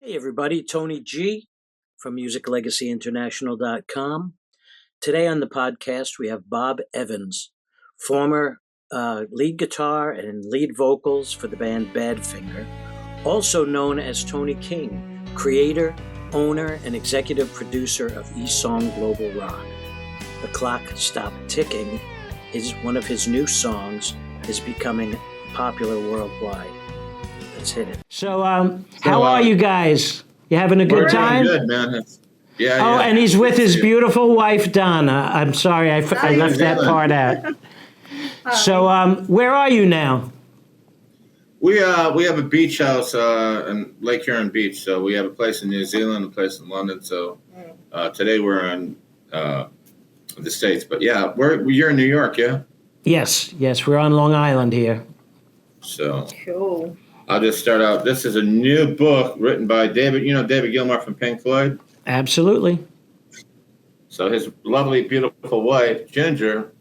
Hey everybody, Tony G from musiclegacyinternational.com. Today on the podcast we have Bob Evans, former lead guitar and lead vocals for the band Badfinger, also known as Tony King, creator, owner, and executive producer of eSong Global Rock. The Clock Stopped Ticking is one of his new songs, is becoming popular worldwide. Let's hit it. So, how are you guys? You having a good time? Good, man. Yeah. Oh, and he's with his beautiful wife, Donna. I'm sorry, I left that part out. So, where are you now? We have a beach house in Lake Huron Beach. So we have a place in New Zealand, a place in London. So today we're in the States. But yeah, you're in New York, yeah? Yes, we're on Long Island here. So Cool. I'll just start out. This is a new book written by David. You know David Gilmour from Pink Floyd? Absolutely. So his lovely, beautiful wife, Ginger,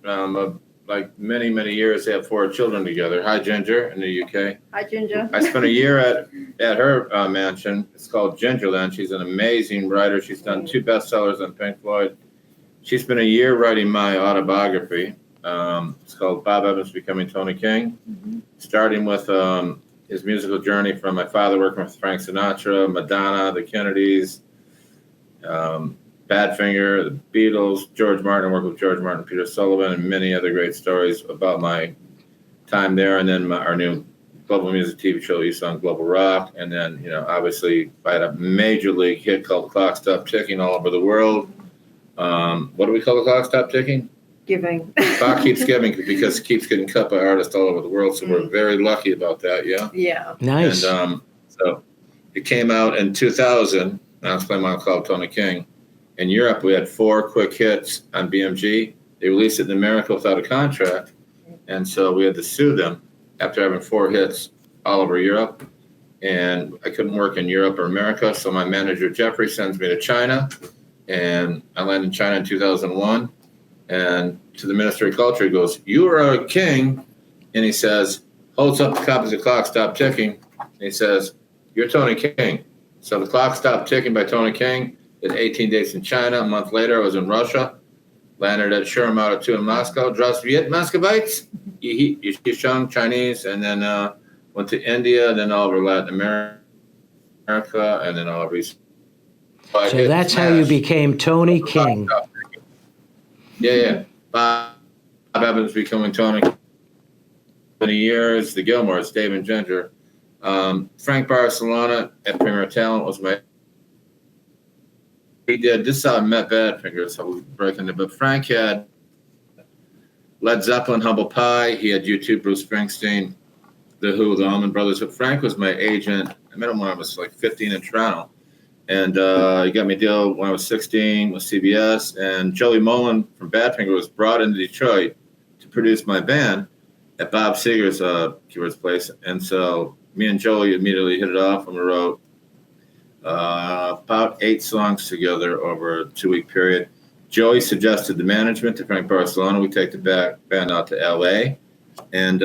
like many, many years, they have 4 children together. Hi, Ginger, in the UK. Hi, Ginger. I spent a year at her mansion. It's called Gingerland. She's an amazing writer. She's done 2 bestsellers on Pink Floyd. She spent a year writing my autobiography. It's called Bob Evans Becoming Tony King, starting with his musical journey from my father working with Frank Sinatra, Madonna, the Kennedys, Badfinger, the Beatles, George Martin. I worked with George Martin, Peter Sullivan, and many other great stories about my time there. And then our new global music TV show, eSong Global Rock. And then, obviously, I had a major league hit called The Clock Stopped Ticking all over the world. What do we call The Clock Stopped Ticking? Giving. Clock keeps giving because it keeps getting cut by artists all over the world. So we're very lucky about that, yeah? Yeah. Nice. And so it came out in 2000, and I was playing one called Tony King. In Europe, we had 4 quick hits on BMG. They released it in America without a contract, and so we had to sue them after having 4 hits all over Europe. And I couldn't work in Europe or America, so my manager, Jeffrey, sends me to China, and I landed in China in 2001. And to the Ministry of Culture, he goes, "You are a king," and he says, holds up the copies of Clock Stop Ticking, and he says, "You're Tony King." So the Clock Stopped Ticking by Tony King. Did 18 days in China. A month later, I was in Russia. Landed at Shurmauta 2 in Moscow. Здравствуйте, Moscovites. Yishang, Chinese. And then went to India, then all over Latin America, and then all over East. So that's how you became Tony King. Yeah. Bob Evans Becoming Tony King. Many years. The Gilmours, Dave and Ginger. Frank Barcelona at Premier Talent was my. He did. This is how I met Badfinger, so we're breaking it. But Frank had Led Zeppelin, Humble Pie. He had U2, Bruce Springsteen, The Who, the Allman Brothers. But Frank was my agent. I met him when I was like 15 in Toronto. And he got me a deal when I was 16 with CBS. And Joey Mullen from Badfinger was brought into Detroit to produce my band at Bob Seger's Keywords place. And so me and Joey immediately hit it off, and we wrote about 8 songs together over a 2-week period. Joey suggested the management to Frank Barcelona. We take the band out to LA. And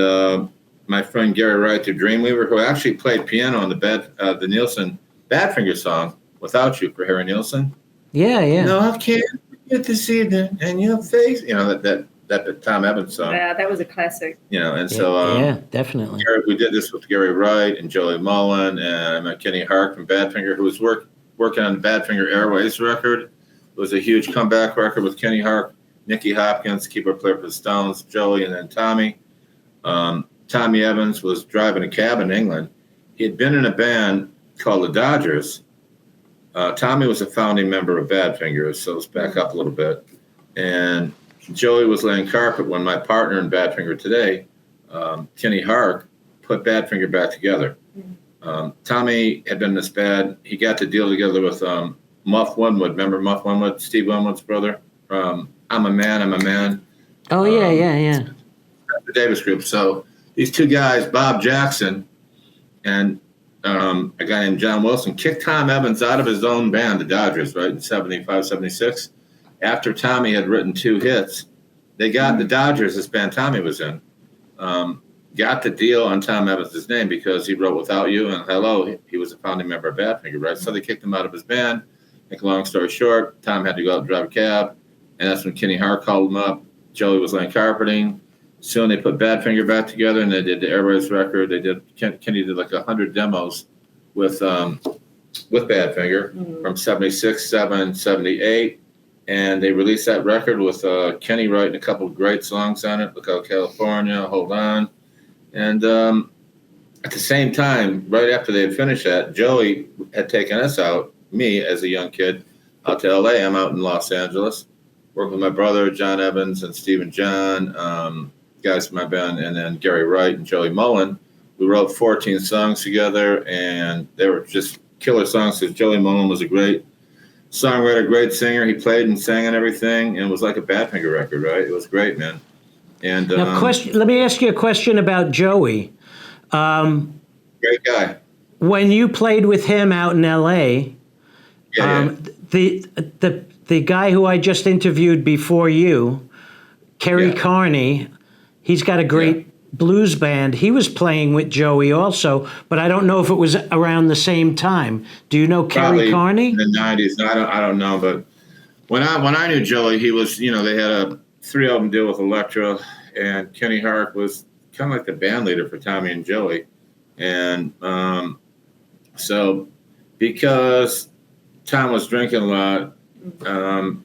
my friend Gary Wright, the Dreamweaver, who actually played piano on the Nielsen Badfinger song, Without You, for Harry Nielsen. Yeah. No, I can't get to see that in your face. That Tom Evans song. Yeah, that was a classic. And so yeah, definitely. We did this with Gary Wright and Joey Mullen, and I met Kenny Hark from Badfinger, who was working on the Badfinger Airways record. It was a huge comeback record with Kenny Hark, Nicky Hopkins, keyboard player for the Stones, Joey, and then Tommy. Tommy Evans was driving a cab in England. He had been in a band called the Dodgers. Tommy was a founding member of Badfinger, so let's back up a little bit. And Joey was laying carpet when my partner in Badfinger today, Kenny Hark, put Badfinger back together. Tommy had been in this band. He got to deal together with Muff Winwood. Remember Muff Winwood, Steve Winwood's brother from I'm a Man. Oh, yeah. The Davis Group. So these 2 guys, Bob Jackson and a guy named John Wilson, kicked Tom Evans out of his own band, the Dodgers, right, in 75, 76. After Tommy had written 2 hits, they got the Dodgers, this band Tommy was in. got the deal on Tom Evans' name because he wrote Without You and Hello. He was a founding member of Badfinger, right? So they kicked him out of his band. Make a long story short, Tom had to go out and drive a cab. And that's when Kenny Hart called him up. Joey was laying carpeting. Soon they put Badfinger back together and they did the Airways record. Kenny did like 100 demos with Badfinger from 76, 7, 78. And they released that record with Kenny writing a couple of great songs on it. Look Out California, Hold On. And at the same time, right after they had finished that, Joey had taken us out, me as a young kid, out to LA. I'm out in Los Angeles, working with my brother, John Evans and Stephen John, guys from my band, and then Gary Wright and Joey Mullen. We wrote 14 songs together, and they were just killer songs because Joey Mullen was a great songwriter, great singer. He played and sang and everything, and it was like a Badfinger record, right? It was great, man. And now, let me ask you a question about Joey. Great guy. When you played with him out in L.A., the guy who I just interviewed before you, Kerry Carney, he's got a great blues band. He was playing with Joey also, but I don't know if it was around the same time. Do you know Kerry Carney? In the 90s. I don't know, but when I knew Joey, he was, they had a 3-album deal with Elektra, and Kenny Hart was kind of like the band leader for Tommy and Joey. And so because Tom was drinking a lot, and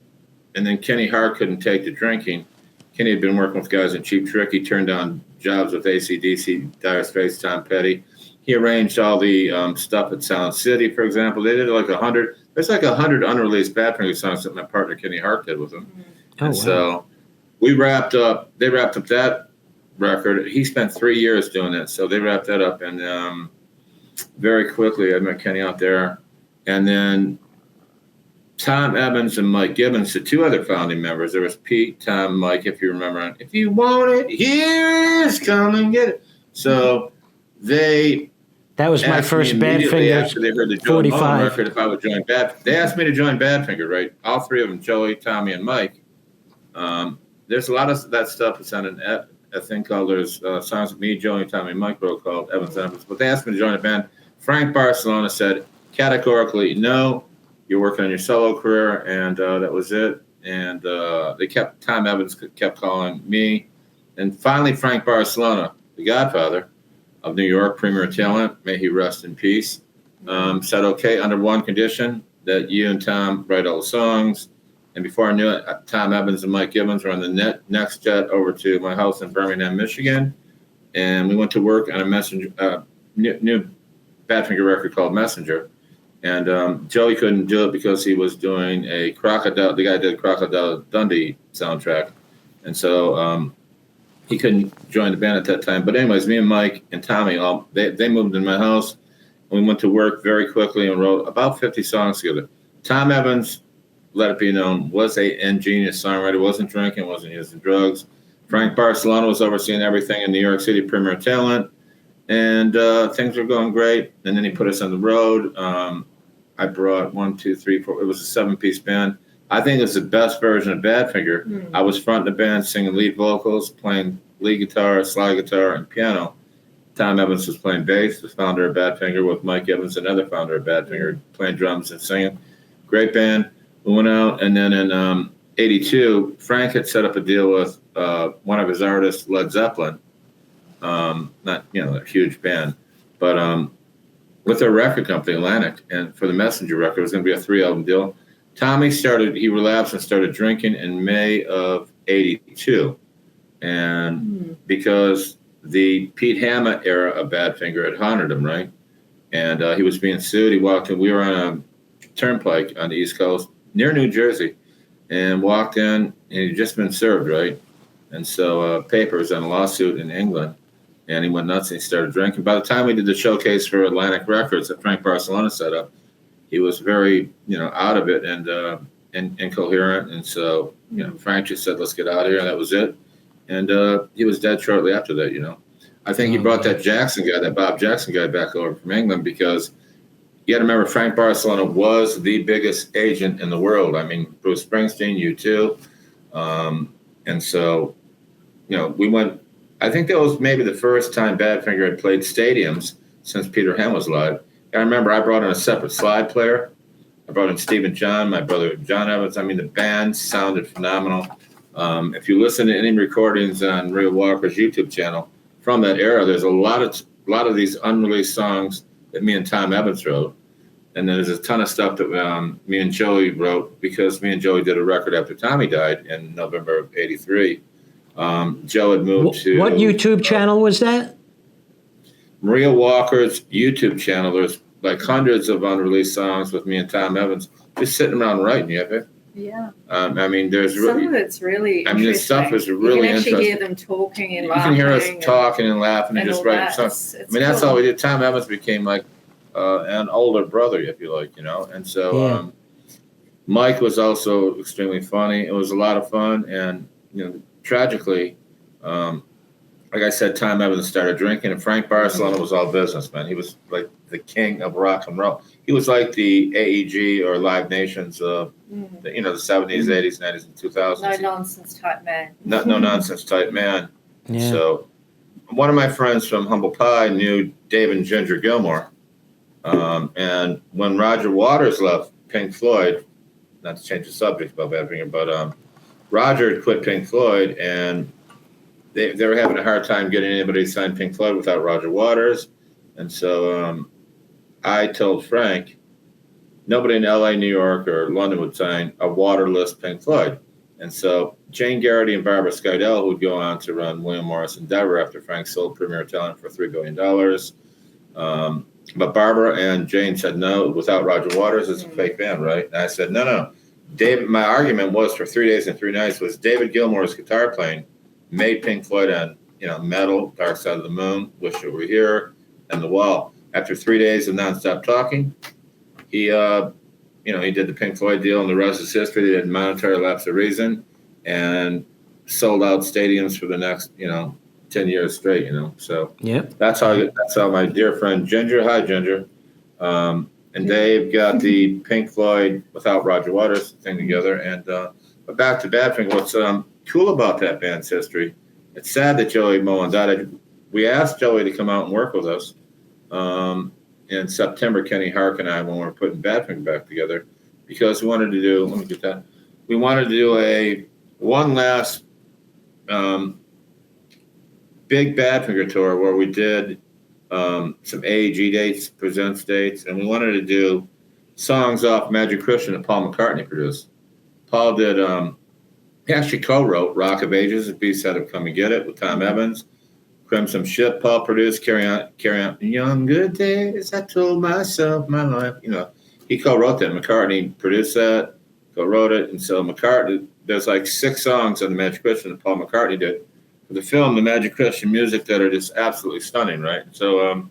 then Kenny Hart couldn't take the drinking. Kenny had been working with guys in Cheap Trick. He turned down jobs with AC/DC, Dire Straits, Tom Petty. He arranged all the stuff at Sound City, for example. They did like 100. There's like 100 unreleased Badfinger songs that my partner Kenny Hart did with him. So they wrapped up that record. He spent 3 years doing that. So they wrapped that up, and very quickly I met Kenny out there. And then Tom Evans and Mike Gibbons, the two other founding members. There was Pete, Tom, Mike, if you remember. If you want it, here's come and get it. So that was my first Badfinger. After they heard the Joey Mullen record, if I would join Badfinger. They asked me to join Badfinger, right? All three of them, Joey, Tommy, and Mike. There's a lot of that stuff that's on a thing called, there's songs with me, Joey, Tommy, and Mike wrote called Evans and Evans. But they asked me to join a band. Frank Barcelona said categorically, no, you're working on your solo career, and that was it. And Tom Evans kept calling me. And finally, Frank Barcelona, the godfather of New York, premier talent, may he rest in peace, said, okay, under one condition, that you and Tom write all the songs. And before I knew it, Tom Evans and Mike Gibbons were on the next jet over to my house in Birmingham, Michigan. And we went to work on a new Badfinger record called Messenger. And Joey couldn't do it because he was doing the guy did Crocodile Dundee soundtrack. And so he couldn't join the band at that time. But anyways, me and Mike and Tommy, they moved in my house. And we went to work very quickly and wrote about 50 songs together. Tom Evans, let it be known, was a ingenious songwriter, wasn't drinking, wasn't using drugs. Frank Barcelona was overseeing everything in New York City, premier talent. And things were going great. And then he put us on the road. I brought 1, 2, 3, 4. It was a 7-piece band. I think it's the best version of Badfinger. I was fronting the band, singing lead vocals, playing lead guitar, slide guitar, and piano. Tom Evans was playing bass, the founder of Badfinger, with Mike Evans, another founder of Badfinger, playing drums and singing. Great band. We went out, and then in '82, Frank had set up a deal with one of his artists, Led Zeppelin. Not, a huge band, but with their record company, Atlantic, and for the Messenger record, it was going to be a 3-album deal. Tommy he relapsed and started drinking in May of '82. And because the Pete Hammett era of Badfinger had haunted him, right? And he was being sued. He walked in. We were on a turnpike on the East Coast near New Jersey, and walked in, and he'd just been served, right? And so papers on a lawsuit in England. And he went nuts and he started drinking. By the time we did the showcase for Atlantic Records that Frank Barcelona set up, he was very, out of it and incoherent. And so, Frank just said, let's get out of here. And that was it. And he was dead shortly after that, I think he brought that Bob Jackson guy back over from England because you got to remember Frank Barcelona was the biggest agent in the world. I mean, Bruce Springsteen, U2. And so, we went I think that was maybe the first time Badfinger had played stadiums since Peter Ham was alive. I remember I brought in a separate slide player. I brought in Steve and John, my brother John Evans. I mean, the band sounded phenomenal. If you listen to any recordings on Maria Walker's YouTube channel from that era, there's a lot of these unreleased songs that me and Tom Evans wrote. And then there's a ton of stuff that me and Joey wrote, because me and Joey did a record after Tommy died in November of '83. Joe had moved to... What YouTube channel was that? Maria Walker's YouTube channel. There's like hundreds of unreleased songs with me and Tom Evans just sitting around writing. Yeah. I mean, there's some of it's really I mean, this stuff is really interesting. You can actually hear them talking and you laughing. You can hear us talking and laughing and just writing songs. I mean, that's all we did. Tom Evans became like an older brother, if you like, And so Mike was also extremely funny. It was a lot of fun. And, tragically, like I said, Tom Evans started drinking, and Frank Barcelona was all business, man. He was like the king of rock and roll. He was like the AEG or Live Nations of, the 70s, 80s, 90s, and 2000s. No nonsense type man. No nonsense type man. Yeah. So one of my friends from Humble Pie knew Dave and Ginger Gilmore. And when Roger Waters left Pink Floyd, not to change the subject about Badfinger, but Roger had quit Pink Floyd, and they were having a hard time getting anybody to sign Pink Floyd without Roger Waters. And so I told Frank, nobody in LA, New York, or London would sign a waterless Pink Floyd. And so Jane Garrity and Barbara Skydell, who would go on to run William Morris Endeavor after Frank sold Premier Talent for $3 billion. But Barbara and Jane said, no, without Roger Waters, it's a fake band, right? And I said, no. David, my argument was for 3 days and 3 nights was David Gilmour's guitar playing made Pink Floyd on, Metal, Dark Side of the Moon, Wish You Were Here, and The Wall. After 3 days of nonstop talking, he did the Pink Floyd deal, and the rest is history. They did Monetary Lapse of Reason and sold out stadiums for the next, 10 years straight, So that's how my dear friend Ginger, hi Ginger, and Dave got the Pink Floyd without Roger Waters thing together. And but back to Badfinger, what's cool about that band's history, it's sad that Joey Mullen died. We asked Joey to come out and work with us in September, Kenny Hark and I, when we were putting Badfinger back together, because we wanted to do, we wanted to do one last big Badfinger tour where we did some AEG dates, Presents dates, and we wanted to do songs off Magic Christian that Paul McCartney produced. Paul did, he actually co-wrote Rock of Ages, a B-side of Come and Get It with Tom Evans. Crimson Ship, Paul produced Carry On. Younger days, I told myself my life. He co-wrote that. McCartney produced that, co-wrote it. And so McCartney, there's like 6 songs on the Magic Christian that Paul McCartney did for the film, The Magic Christian Music, that are just absolutely stunning, right? So,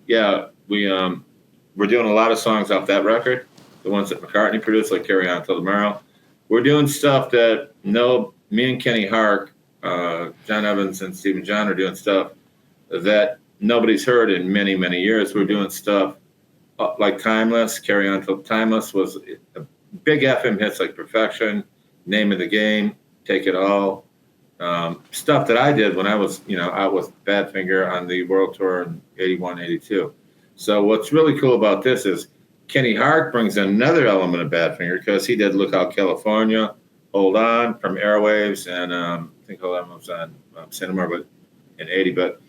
we're doing a lot of songs off that record, the ones that McCartney produced, like Carry On Till Tomorrow. We're doing stuff that me and Kenny Hark, John Evans and Stephen John are doing stuff that nobody's heard in many, many years. We're doing stuff like Timeless. Carry On Till Timeless was a big FM hits like Perfection, Name of the Game, Take It All. Stuff that I did when I was, out with Badfinger on the world tour in 81, 82. So what's really cool about this is Kenny Hark brings another element of Badfinger, because he did Look Out California, Hold On from Airwaves, and I think Hold On was on Cinema, but in 80. But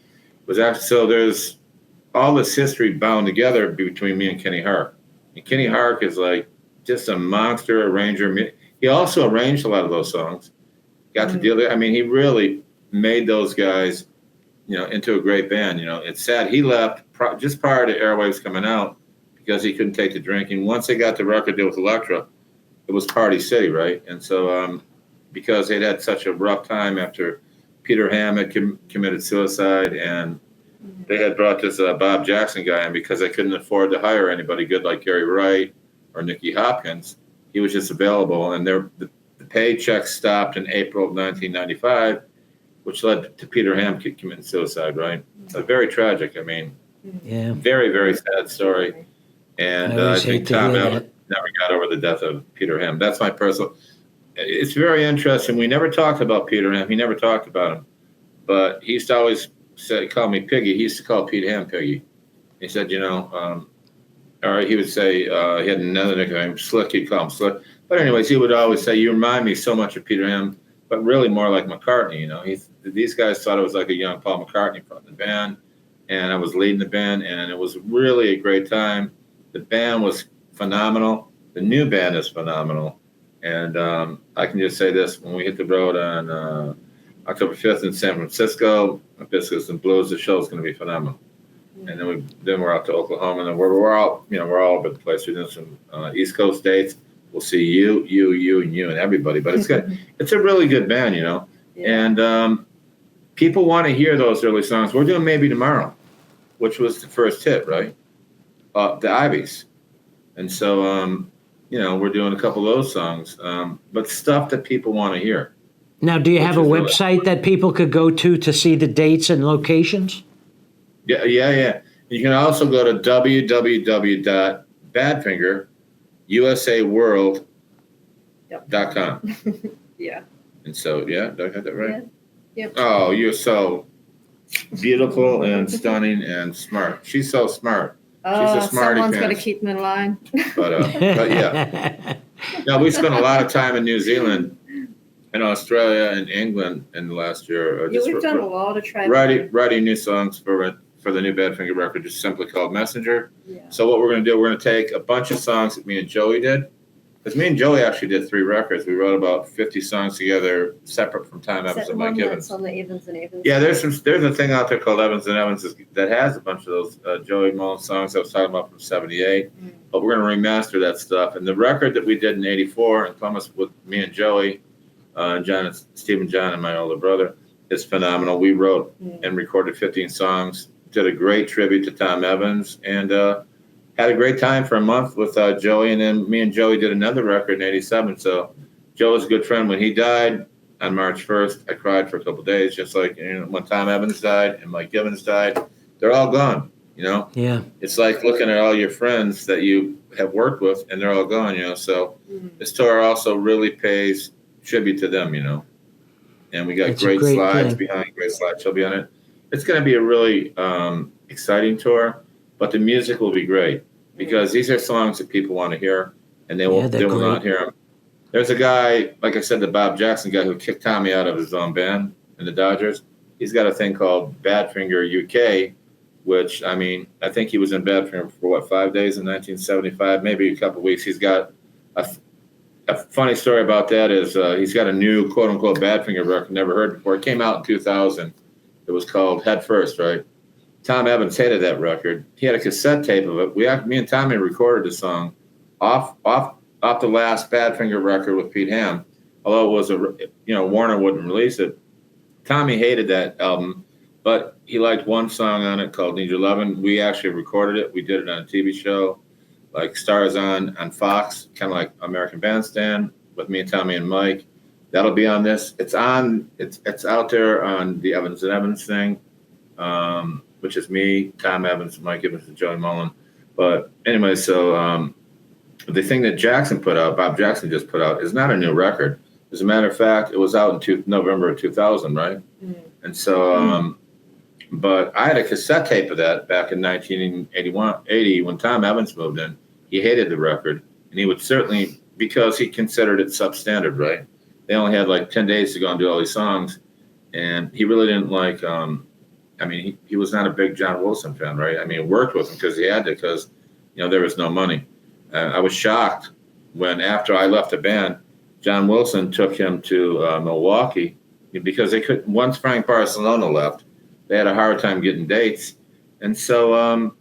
was actually, so there's all this history bound together between me and Kenny Hark. And Kenny Hark is like just a monster arranger. He also arranged a lot of those songs. Got to deal with it. I mean, he really made those guys, into a great band. It's sad he left just prior to Airwaves coming out because he couldn't take the drinking. Once they got the record deal with Elektra, it was Party City, right? And so because they'd had such a rough time after Peter Ham had committed suicide, and they had brought this Bob Jackson guy in because they couldn't afford to hire anybody good like Gary Wright or Nicky Hopkins. He was just available, and the paycheck stopped in April of 1995, which led to Peter Ham committing suicide, right? So very tragic. I mean, very, very sad story. And I think Tom never got over the death of Peter Ham. That's my personal. It's very interesting. We never talked about Peter Ham. He never talked about him. but he used to always call me Piggy. He used to call Pete Ham Piggy. He said, or he would say, he had another nickname, Slick. He'd call him Slick. But anyways, he would always say, you remind me so much of Peter Ham, but really more like McCartney. These guys thought it was like a young Paul McCartney from the band, and I was leading the band, and it was really a great time. The band was phenomenal. The new band is phenomenal. And I can just say this, when we hit the road on October 5th in San Francisco, Biscuits and Blues, the show is going to be phenomenal. And then we're out to Oklahoma, and then we're all over the place. We're doing some East Coast dates. We'll see you, and everybody. But it's good. It's a really good band, Yeah. And people want to hear those early songs. We're doing Maybe Tomorrow, which was the first hit, right? The Ivies. And so, we're doing a couple of those songs, but stuff that people want to hear. Now, do you have a website that people could go to see the dates and locations? Yeah. You can also go to www.badfingerUSAworld.com. Yeah. And so, did I get that right? Yeah. Yep. Oh, you're so beautiful and stunning and smart. She's so smart. She's a smarty someone's got to pants. keep them in line. But yeah. No, we spent a lot of time in New Zealand and Australia and England in the last year. We've done a lot of traveling. Writing new songs for the new Badfinger record, just simply called Messenger. Yeah. So what we're going to do, we're going to take a bunch of songs that me and Joey did. Because me and Joey actually did 3 records. We wrote about 50 songs together, separate from Tom Evans and Mike Evans. On the Evans and Evans. Yeah, there's a thing out there called Evans and Evans that has a bunch of those Joey Mullen songs I was talking about from '78. But we're going to remaster that stuff. And the record that we did in '84 in Columbus with me and Joey, Stephen John, and my older brother is phenomenal. We wrote and recorded 15 songs, did a great tribute to Tom Evans, and had a great time for a month with Joey. And then me and Joey did another record in '87. So Joe was a good friend. When he died on March 1st, I cried for a couple of days, just like when Tom Evans died and Mike Evans died. They're all gone, Yeah. It's like looking at all your friends that you have worked with, and they're all gone, So this tour also really pays tribute to them, And we got It's great great slides thing. behind, great slideshow behind it. It's going to be a really exciting tour, but the music will be great because these are songs that people want to hear, and they will not hear them. There's a guy, like I said, the Bob Jackson guy who kicked Tommy out of his own band in the Dodgers. He's got a thing called Badfinger UK, which, I think he was in Badfinger for 5 days in 1975, maybe a couple of weeks. He's got a funny story about that is he's got a new quote-unquote Badfinger record, never heard before. It came out in 2000. It was called Head First, right? Tom Evans hated that record. He had a cassette tape of it. Me and Tommy recorded the song off the last Badfinger record with Pete Ham. Although it was Warner wouldn't release it. Tommy hated that album, but he liked one song on it called Need Your Lovin'. We actually recorded it. We did it on a TV show, like Stars on Fox, kind of like American Bandstand with me and Tommy and Mike. That'll be on this. It's out there on the Evans and Evans thing, which is me, Tom Evans, Mike Evans, and Joey Mullen. But anyway, so the thing that Bob Jackson just put out, is not a new record. As a matter of fact, it was out in November of 2000, right? And so, but I had a cassette tape of that back in 1980 when Tom Evans moved in. He hated the record, and he would certainly, because he considered it substandard, right? They only had like 10 days to go and do all these songs, and he really didn't like. He was not a big John Wilson fan, right? Worked with him because he had to, because there was no money. I was shocked when, after I left the band, John Wilson took him to Milwaukee because they couldn't. Once Frank Barcelona left, they had a hard time getting dates, and so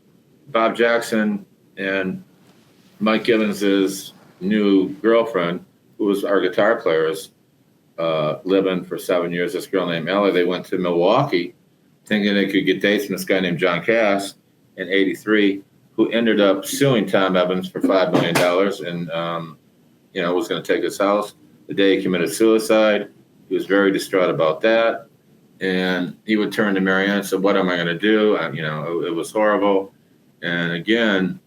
Bob Jackson and Mike Evans's new girlfriend, who was our guitar players, living for 7 years, this girl named Ellie, they went to Milwaukee thinking they could get dates from this guy named John Cass in '83, who ended up suing Tom Evans for $5 million and, was going to take his house. The day he committed suicide, he was very distraught about that. And he would turn to Marianne and said, what am I going to do? It was horrible. And again,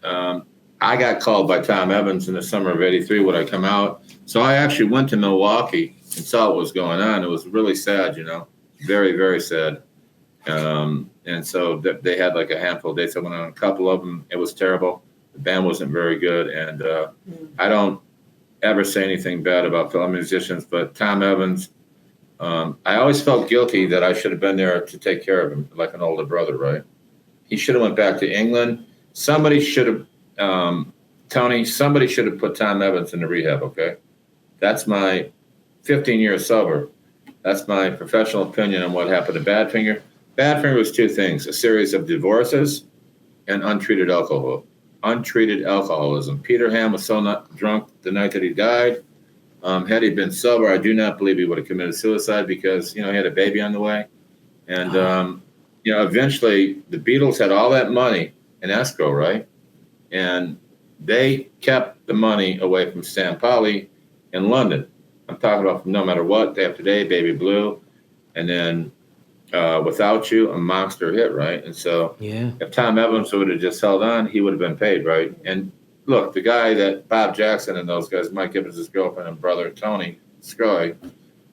I got called by Tom Evans in the summer of '83. Would I come out? So I actually went to Milwaukee and saw what was going on. It was really sad, very, very sad. And so they had like a handful of dates. I went on a couple of them. It was terrible. The band wasn't very good. And I don't ever say anything bad about fellow musicians, but Tom Evans, I always felt guilty that I should have been there to take care of him, like an older brother, right? He should have went back to England. Somebody should have, Tony, somebody should have put Tom Evans into rehab, okay? That's my 15 years sober. That's my professional opinion on what happened to Badfinger. Badfinger was two things: a series of divorces and untreated alcoholism. Peter Ham was so not drunk the night that he died. Had he been sober, I do not believe he would have committed suicide because, he had a baby on the way. And, eventually the Beatles had all that money in escrow, right? And they kept the money away from Stan Polly in London. I'm talking about from No Matter What, Day After Day, Baby Blue, and then Without You, a monster hit, right? And so if Tom Evans would have just held on, he would have been paid, right? And look, the guy that Bob Jackson and those guys, Mike Gibbons' girlfriend and brother, Tony Scroy,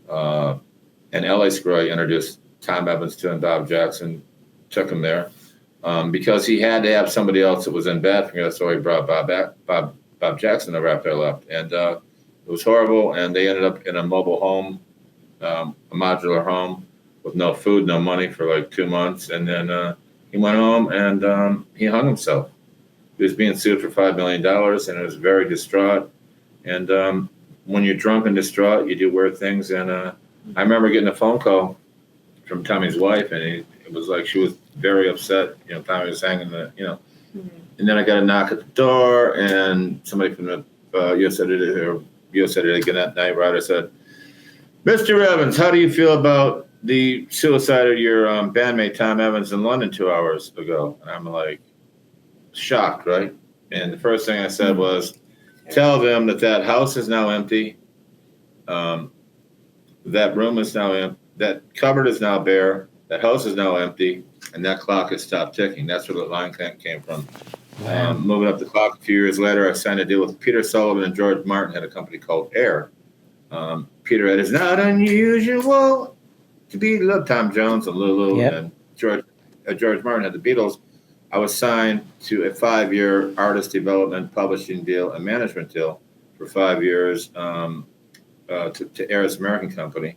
and L.A. Scroy introduced Tom Evans to, and Bob Jackson took him there because he had to have somebody else that was in Badfinger. So he brought Bob Jackson over after I left. And it was horrible, and they ended up in a mobile home, a modular home, with no food, no money for like 2 months. And then he went home and he hung himself. He was being sued for $5 million, and it was very distraught. And when you're drunk and distraught, you do weird things. And I remember getting a phone call from Tommy's wife, and it was like she was very upset. Tommy was hanging And then I got a knock at the door, and somebody from the USA Today Gannett Night Rider said, "Mr. Evans, how do you feel about the suicide of your bandmate Tom Evans in London 2 hours ago?" And I'm like, shocked, right? And the first thing I said was, tell them that house is now empty. That room is now empty. That cupboard is now bare. That house is now empty. And that clock has stopped ticking. That's where the line came from. Wow. Moving up the clock a few years later, I signed a deal with Peter Sullivan and George Martin, had a company called Air. Peter had, "It's not unusual to be loved," Tom Jones and Lulu, and George Martin had the Beatles. I was signed to a 5-year artist development, publishing deal, and management deal for 5 years to Air's American company.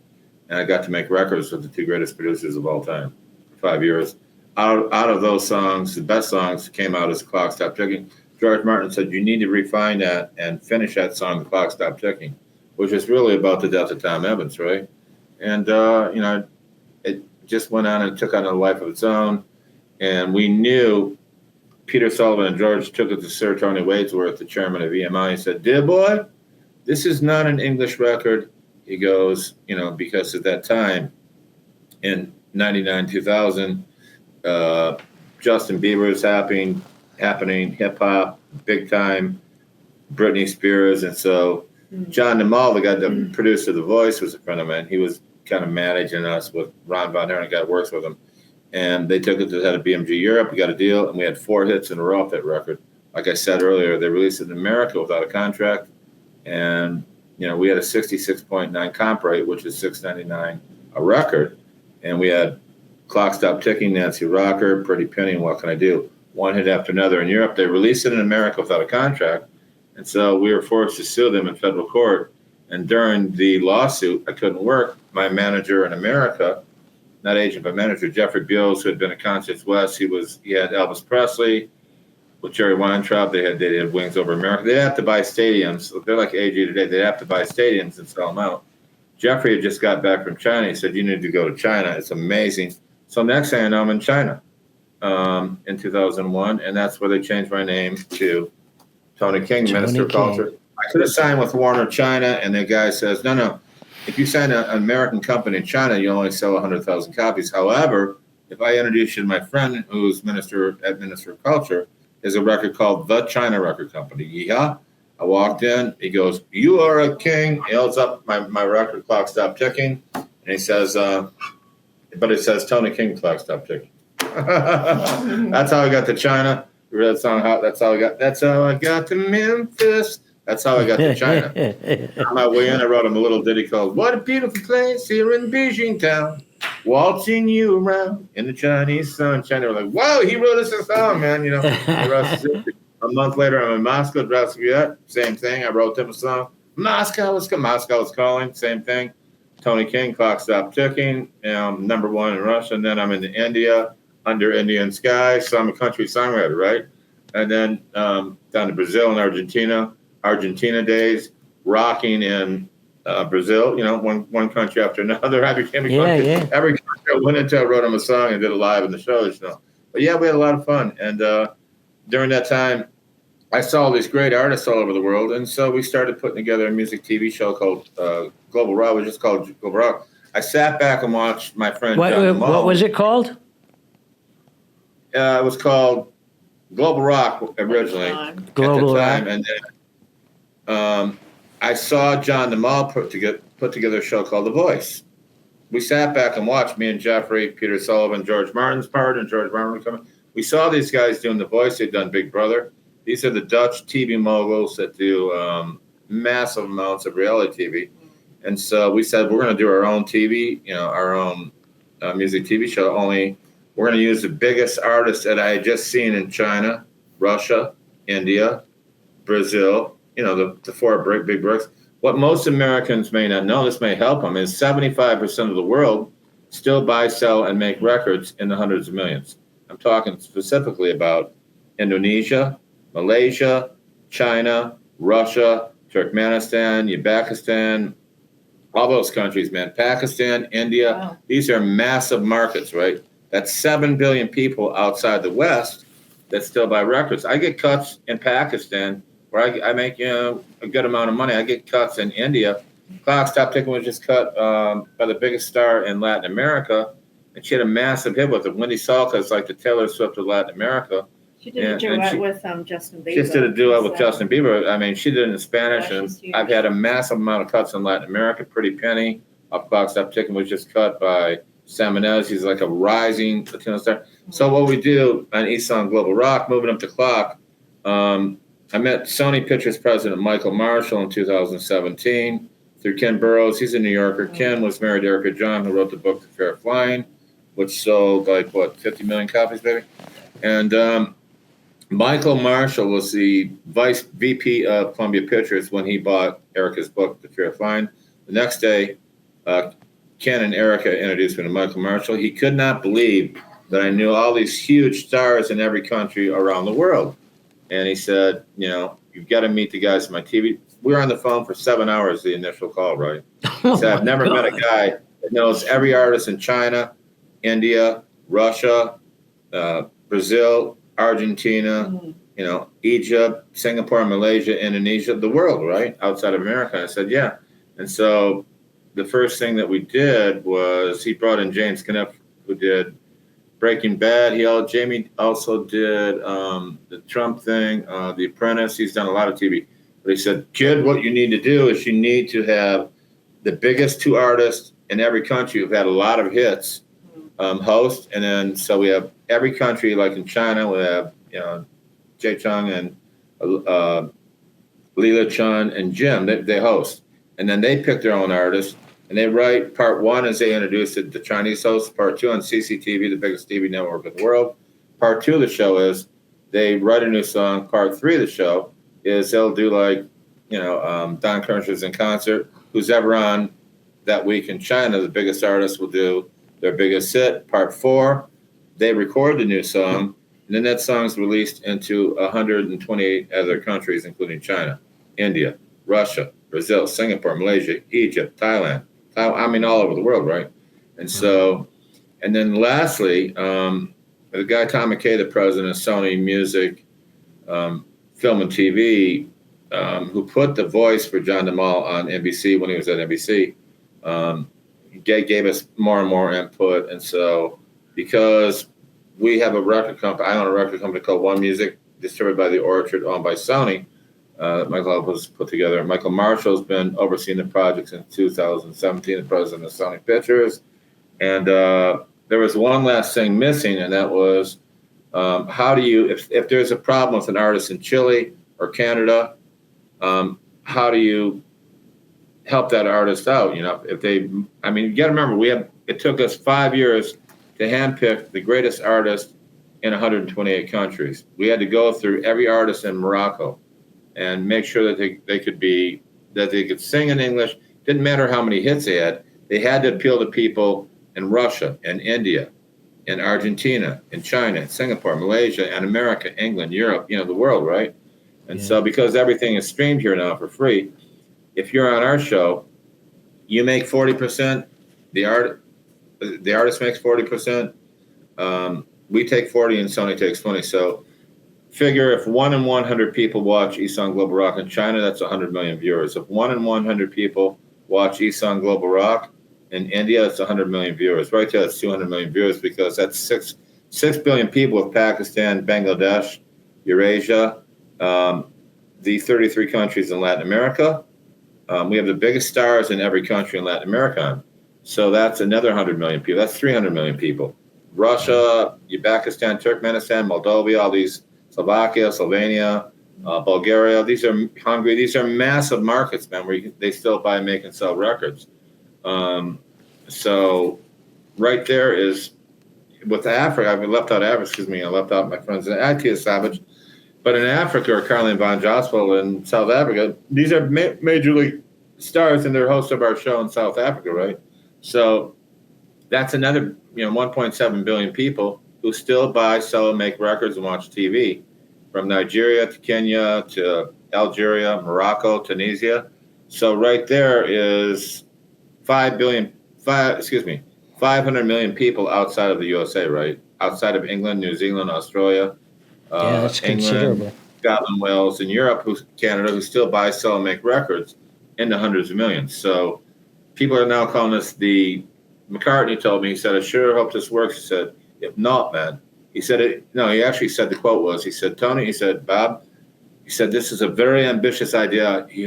And I got to make records with the two greatest producers of all time for 5 years. Out of those songs, the best songs came out as Clock Stopped Ticking. George Martin said, "You need to refine that and finish that song, The Clock Stopped Ticking," which is really about the death of Tom Evans, right? And, it just went on and took on a life of its own. And we knew Peter Sullivan and George took it to Sir Tony Wadsworth, the chairman of EMI, and said, "Dear boy, this is not an English record." He goes, because at that time, in 99, 2000, Justin Bieber was happening, hip-hop, big time, Britney Spears. And so John DeMol, the guy that produced The Voice, was a friend of mine. He was kind of managing us with Ron Von Herren, a guy that works with him. And they took it to the head of BMG Europe. We got a deal, and we had 4 hits in a row off that record. Like I said earlier, they released it in America without a contract. And, we had a 66.9 comp rate, which is $6.99 a record. And we had Clock Stop Ticking, Nancy Rocker, Pretty Penny, and What Can I Do? One hit after another in Europe. They released it in America without a contract. And so we were forced to sue them in federal court. And during the lawsuit, I couldn't work. My manager in America, not agent, but manager, Jeffrey Beals, who had been at Concerts West, he had Elvis Presley with Jerry Weintraub. They had Wings Over America. They'd have to buy stadiums. They're like AG today. They'd have to buy stadiums and sell them out. Jeffrey had just got back from China. He said, "You need to go to China. It's amazing." So next thing I know, I'm in China in 2001, and that's where they changed my name to Tony King, Minister of Culture. I could have signed with Warner China, and the guy says, no. If you sign an American company in China, you only sell 100,000 copies. However, if I introduce you to my friend who's Minister of Culture, is a record called The China Record Company. Yeah. I walked in. He goes, "You are a king." He holds up my record, Clock Stop Ticking. And he says, but it says Tony King, Clock Stop Ticking. That's how I got to China. You heard that song? That's how I got to Memphis. That's how I got to China. On my way in, I wrote him a little ditty called "What a Beautiful Place Here in Beijing Town. waltzing you around in the Chinese sunshine. They were like, whoa, he wrote us a song, man. You know, the rest is history. A month later, I'm in Moscow, Drasky, same thing. I wrote them a song. Moscow is calling, same thing. Tony King, Clock Stopped Ticking, #1 in Russia. And then I'm in India, Under Indian Sky. So I'm a country songwriter, right? And then down to Brazil and Argentina days, rocking in Brazil, one country after another. I became a country. Yeah. Every country I went into, I wrote them a song and did it live in the shows, But yeah, we had a lot of fun. And during that time, I saw all these great artists all over the world. And so we started putting together a music TV show called Global Rock. We just called Global Rock. I sat back and watched my friend John What was it called? It was called Global Rock originally Global at the time. Rock. And then I saw John DeMol put together a show called The Voice. We sat back and watched, me and Jeffrey, Peter Sullivan, George Martin's part, and George Martin would come in. We saw these guys doing The Voice. They'd done Big Brother. These are the Dutch TV moguls that do massive amounts of reality TV. And so we said, we're going to do our own TV, our own music TV show, only we're going to use the biggest artists that I had just seen in China, Russia, India, Brazil, the four big bricks. What most Americans may not know, this may help them, is 75% of the world still buy, sell, and make records in the hundreds of millions. I'm talking specifically about Indonesia, Malaysia, China, Russia, Turkmenistan, Uzbekistan, all those countries, man. Pakistan, India, wow. These are massive markets, right? That's 7 billion people outside the West that still buy records. I get cuts in Pakistan where I make a good amount of money. I get cuts in India. Clock Stop Ticking was just cut by the biggest star in Latin America, and she had a massive hit with it. Wendy Salka is like the Taylor Swift of Latin America. She did a duet with Justin Bieber. She just did a duet with Justin Bieber. I mean, she did it in Spanish, and I've had a massive amount of cuts in Latin America. Pretty Penny off Clock Stop Ticking was just cut by Sam Menez. He's like a rising Latino star. Mm-hmm. So what we do on East Song Global Rock, moving up the clock, I met Sony Pictures president Michael Marshall in 2017 through Ken Burrows. He's a New Yorker. Mm-hmm. Ken was married to Erica John, who wrote the book The Fair Flying, which sold 50 million copies, baby. And Michael Marshall was the vice VP of Columbia Pictures when he bought Erica's book, The Fear of Flying. The next day, Ken and Erica introduced me to Michael Marshall. He could not believe that I knew all these huge stars in every country around the world. And he said, you've got to meet the guys on my TV. We were on the phone for 7 hours, the initial call, right? He said, I've never met a guy that knows every artist in China, India, Russia, Brazil, Argentina, Egypt, Singapore, Malaysia, Indonesia, the world, right? Outside of America. And I said, yeah. And so the first thing that we did was he brought in James Kniff, who did Breaking Bad. Jamie also did the Trump thing, The Apprentice. He's done a lot of TV. But he said, kid, what you need to do is you need to have the biggest two artists in every country who've had a lot of hits host. And then so we have every country, like in China, we have Jay Chung and Leela Chun and Jim. They host. And then they pick their own artists. And they write part one as they introduce it, the Chinese host. Part two on CCTV, the biggest TV network in the world. Part two of the show is they write a new song. Part three of the show is they'll do Don Kershaw's in concert. Who's ever on that week in China, the biggest artist will do their biggest hit. Part four, they record the new song. And then that song's released into 128 other countries, including China, India, Russia, Brazil, Singapore, Malaysia, Egypt, Thailand. All over the world, right? And so, and then lastly, the guy Tom McKay, the president of Sony Music, Film and TV, who put the voice for John DeMol on NBC when he was at NBC, gave us more and more input. And so, because we have a record company, I own a record company called One Music, distributed by The Orchard, owned by Sony. Michael was put together. Michael Marshall's been overseeing the project since 2017, the president of Sony Pictures. And there was one last thing missing, and that was how do you, if there's a problem with an artist in Chile or Canada, how do you help that artist out? If they, you got to remember, we have it took us 5 years to handpick the greatest artists in 128 countries. We had to go through every artist in Morocco and make sure that they could sing in English. Didn't matter how many hits they had. They had to appeal to people in Russia and India, in Argentina, in China, in Singapore, Malaysia, and America, England, Europe, the world, right? And so because everything is streamed here now for free, if you're on our show, you make 40%, the artist makes 40%, we take 40 and Sony takes 20. So figure if 1 in 100 people watch Eson Global Rock in China, that's 100 million viewers. If 1 in 100 people watch Eson Global Rock in India, that's 100 million viewers. Right there, that's 200 million viewers because that's 6 billion people with Pakistan, Bangladesh, Eurasia, the 33 countries in Latin America. We have the biggest stars in every country in Latin America. So that's another 100 million people. That's 300 million people. Russia, Uzbekistan, Turkmenistan, Moldova, all these, Slovakia, Slovenia, Bulgaria. These are Hungary. These are massive markets, man, where they still buy, make, and sell records. So right there is, with Africa, I left out Africa, I left out my friends in Akia Savage. But in Africa, or Caroline Von Jospel in South Africa, these are major league stars, and they're hosts of our show in South Africa, right? So that's another, 1.7 billion people who still buy, sell, make records and watch TV, from Nigeria to Kenya to Algeria, Morocco, Tunisia. So right there is 500 million people outside of the USA, right? Outside of England, New Zealand, Australia, that's England, considerable. Scotland, Wales, and Europe, Canada, who still buy, sell, and make records in the hundreds of millions. So people are now calling us McCartney told me, he said, I sure hope this works. He said, if not, man. He said, he actually said the quote was, he said, Tony, he said, Bob, he said, this is a very ambitious idea. He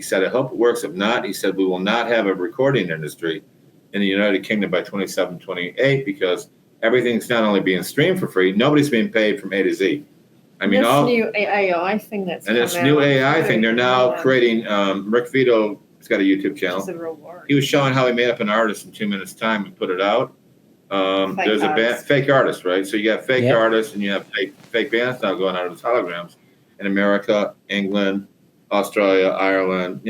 said, I hope it works. If not, he said, we will not have a recording industry in the United Kingdom by 27, 28, because everything's not only being streamed for free, nobody's being paid from A to Z. I mean, this new AI thing that's and this new AI thing, they're now creating, Rick Vito has got a YouTube channel. It's a real word. He was showing how he made up an artist in 2 minutes time and put it out. There's a band, fake artist, right? So you got fake artists and you have fake bands now going out as holograms in America, England, Australia, Ireland,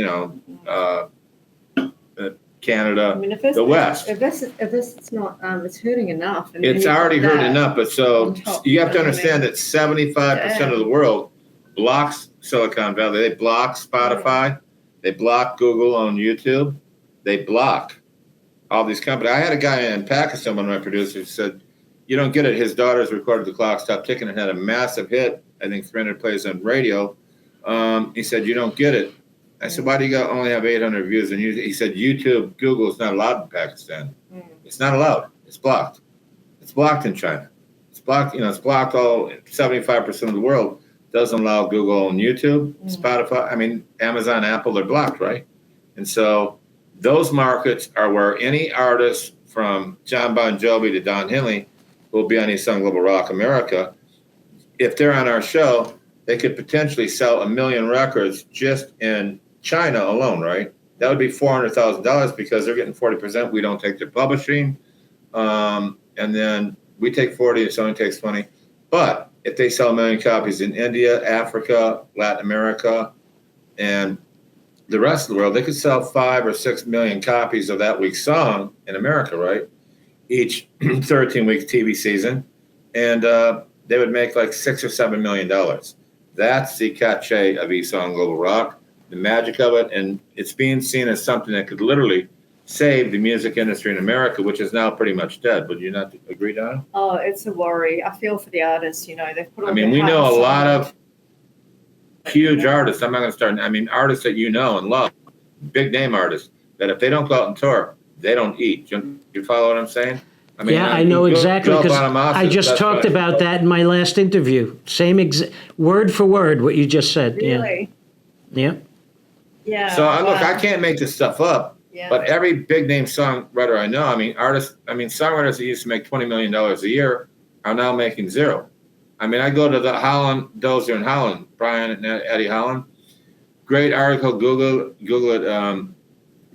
Canada, the West. If this is not, it's hurting enough. And it's already hurt enough, but so you have to understand that 75% of the world blocks Silicon Valley. They block Spotify. They block Google on YouTube. They block all these companies. I had a guy in Pakistan, one of my producers, said, you don't get it. His daughter's recorded The Clock Stopped Ticking and had a massive hit, I think 300 plays on radio. He said, you don't get it. I said, why do you only have 800 views? And he said, YouTube, Google is not allowed in Pakistan. It's not allowed. It's blocked. It's blocked in China. It's blocked, it's blocked all 75% of the world. Doesn't allow Google and YouTube, Spotify, Amazon, Apple, they're blocked, right? And so those markets are where any artist from John Bon Jovi to Don Henley who will be on Eson Global Rock America, if they're on our show, they could potentially sell 1 million records just in China alone, right? That would be $400,000 because they're getting 40%. We don't take their publishing. And then we take 40, and Sony takes 20. But if they sell 1 million copies in India, Africa, Latin America, and the rest of the world, they could sell 5 or 6 million copies of that week's song in America, right? Each 13-week TV season. And they would make like $6 or $7 million. That's the cachet of Eson Global Rock, the magic of it. And it's being seen as something that could literally save the music industry in America, which is now pretty much dead. Would you not agree, Donna? Oh, it's a worry. I feel for the artists, they've put all we know a lot of huge artists. I'm not going to start. Artists that you know and love, big name artists, that if they don't go out and tour, they don't eat. You follow what I'm saying? I know exactly, because I just talked about that in my last interview. Same word for word what you just said. Really? Yeah. Yeah. So look, I can't make this stuff up. Yeah. But every big name songwriter I know, songwriters that used to make $20 million a year are now making zero. I go to the Holland Dozer in Holland, Brian and Eddie Holland. Great article. Google it.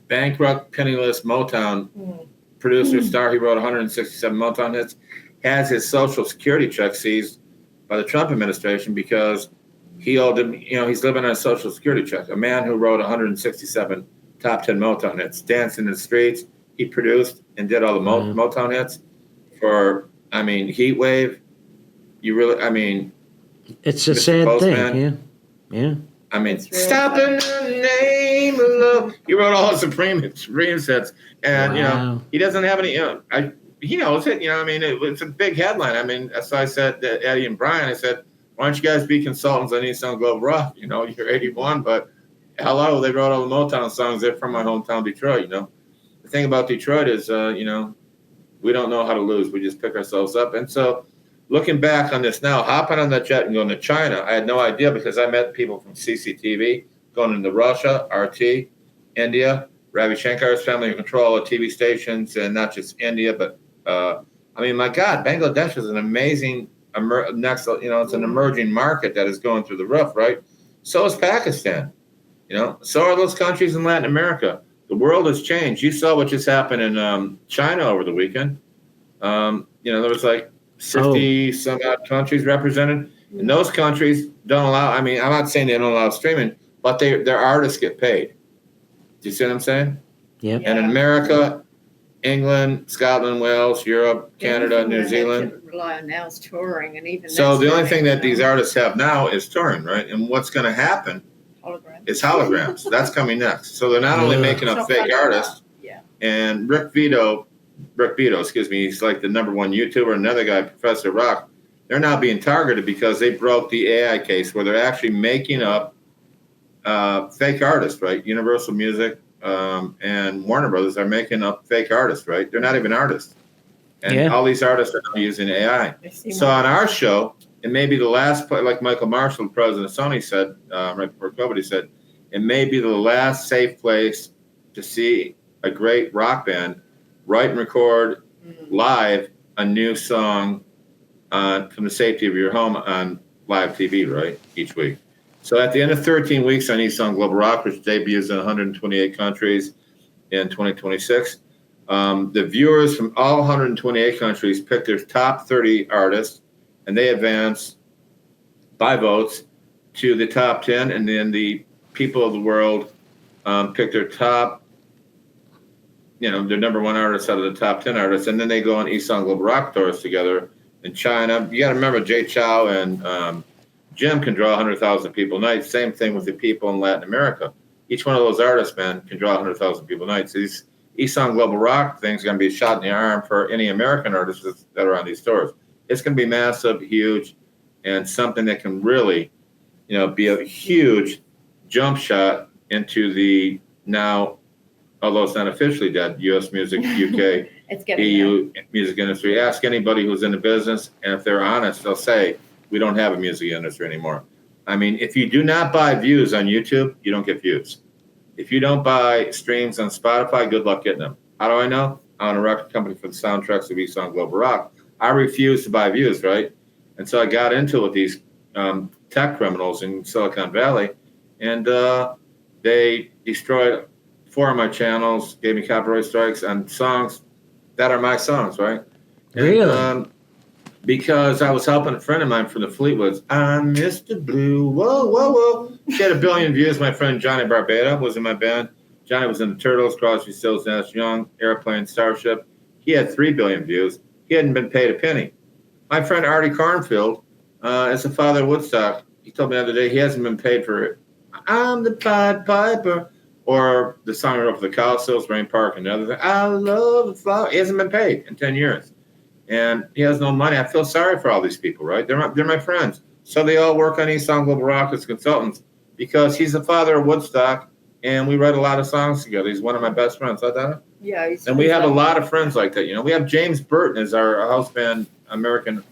Bankrupt, penniless Motown producer, star. He wrote 167 Motown hits. Has his Social Security check seized by the Trump administration because he owed him, he's living on a Social Security check. A man who wrote 167 top 10 Motown hits, Dancing in the Streets. He produced and did all the Motown hits for, Heat Wave. It's a Mr. sad Postman. thing. Yeah. Stop in the name of love. He wrote all the Supreme hits, and he doesn't have any. He knows it. It's a big headline. So I said to Eddie and Brian, I said, "Why don't you guys be consultants on East Side Global Rock? You're 81, but hello, they wrote all the Motown songs. They're from my hometown, Detroit. The thing about Detroit is, we don't know how to lose. We just pick ourselves up. And so, looking back on this now, hopping on that jet and going to China, I had no idea because I met people from CCTV going into Russia, RT, India. Ravi Shankar's family control all the TV stations, and not just India, but my God, Bangladesh is an amazing it's an emerging market that is going through the roof, right? So is Pakistan. So are those countries in Latin America. The world has changed. You saw what just happened in China over the weekend. There was like 50 some odd countries represented, and those countries don't allow. I'm not saying they don't allow streaming, but their artists get paid. Do you see what I'm saying? Yeah. And in America, England, Scotland, Wales, Europe, Canada, New Zealand. Rely on now is touring, and even so the only thing that these artists have now is touring, right? And what's going to happen is holograms. That's coming next. So they're not only making up fake artists. Yeah. And Rick Vito, he's like the number one YouTuber. Another guy, Professor Rock, they're now being targeted because they broke the AI case where they're actually making up fake artists, right? Universal Music and Warner Brothers are making up fake artists, right? They're not even artists. And all these artists are using AI. So on our show, it may be the last, like Michael Marshall, the president of Sony, said right before COVID, he said, it may be the last safe place to see a great rock band write and record live a new song from the safety of your home on live TV, right, each week. So at the end of 13 weeks on East Side Global Rock, which debuts in 128 countries in 2026, the viewers from all 128 countries pick their top 30 artists, and they advance by votes to the top 10, and then the people of the world pick their top, their number one artists out of the top 10 artists, and then they go on East Side Global Rock tours together in China. You got to remember, Jay Chow and Jim can draw 100,000 people a night. Same thing with the people in Latin America. Each one of those artists, man, can draw 100,000 people a night. So these East Side Global Rock thing's going to be a shot in the arm for any American artists that are on these tours. It's going to be massive, huge, and something that can really, be a huge jump shot into the now, although it's not officially dead, U.S. music, UK, EU music industry. Ask anybody who's in the business, and if they're honest, they'll say, we don't have a music industry anymore. If you do not buy views on YouTube, you don't get views. If you don't buy streams on Spotify, good luck getting them. How do I know? I own a record company for the soundtracks of East Side Global Rock. I refuse to buy views, right? And so I got into it with these tech criminals in Silicon Valley, and they destroyed 4 of my channels, gave me copyright strikes on songs that are my songs, right? Really? And, because I was helping a friend of mine from the Fleetwoods. I'm Mr. Blue, whoa, whoa, whoa. She had 1 billion views. My friend Johnny Barbada was in my band. Johnny was in the Turtles, Crosby, Stills, Nash Young, Airplane, Starship. He had 3 billion views. He hadn't been paid a penny. My friend Artie Cornfield is the father of Woodstock. He told me the other day he hasn't been paid for it. I'm the Pied Piper, or the song of the Cowsills, Rain Park, and the other thing. I love the flower. He hasn't been paid in 10 years. And he has no money. I feel sorry for all these people, right? They're my friends. So they all work on East Side Global Rock as consultants because he's the father of Woodstock, and we write a lot of songs together. He's one of my best friends. Huh, Donna? Yeah. And we have a lot of friends like that. We have James Burton as our house band, American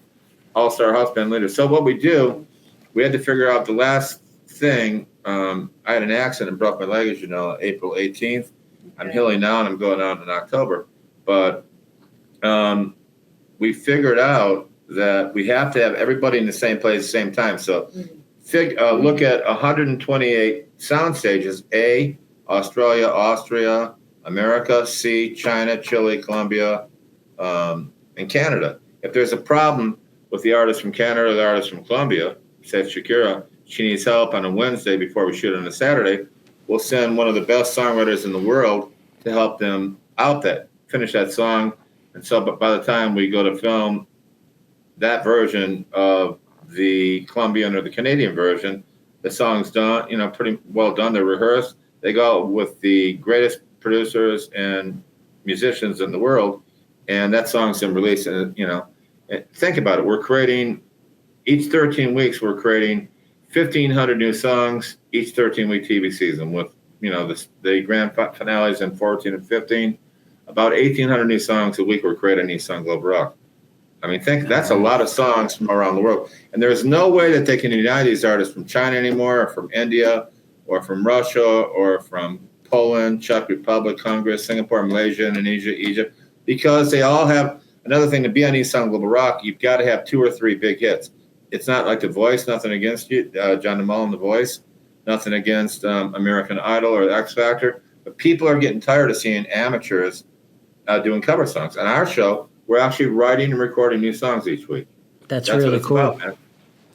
all-star house band leader. So what we do, we had to figure out the last thing. I had an accident and broke my leg, as you know, April 18th. Okay. I'm healing now, and I'm going on in October. But we figured out that we have to have everybody in the same place at the same time. So look at 128 sound stages, Australia, Austria, America, C, China, Chile, Colombia, and Canada. If there's a problem with the artist from Canada or the artist from Colombia, say Shakira, she needs help on a Wednesday before we shoot on a Saturday, we'll send one of the best songwriters in the world to help them out finish that song. And so, but by the time we go to film that version of the Colombian or the Canadian version, the song's done, pretty well done. They're rehearsed. They go with the greatest producers and musicians in the world, and that song's been released. And think about it. We're creating each 13 weeks. We're creating 1,500 new songs each 13-week TV season. With the grand finales in 14 and 15, about 1,800 new songs a week. We're creating Nissan Global Rock. I mean, that's a lot of songs from around the world. And there's no way that they can unite these artists from China anymore, or from India, or from Russia, or from Poland, Czech Republic, Hungary, Singapore, Malaysia, Indonesia, Egypt, because they all have another thing. To be on Nissan Global Rock, you've got to have 2 or 3 big hits. It's not like The Voice, nothing against you, John DeMullen, The Voice, nothing against American Idol or the X Factor, but people are getting tired of seeing amateurs doing cover songs. On our show, we're actually writing and recording new songs each week. That's really cool. About, man.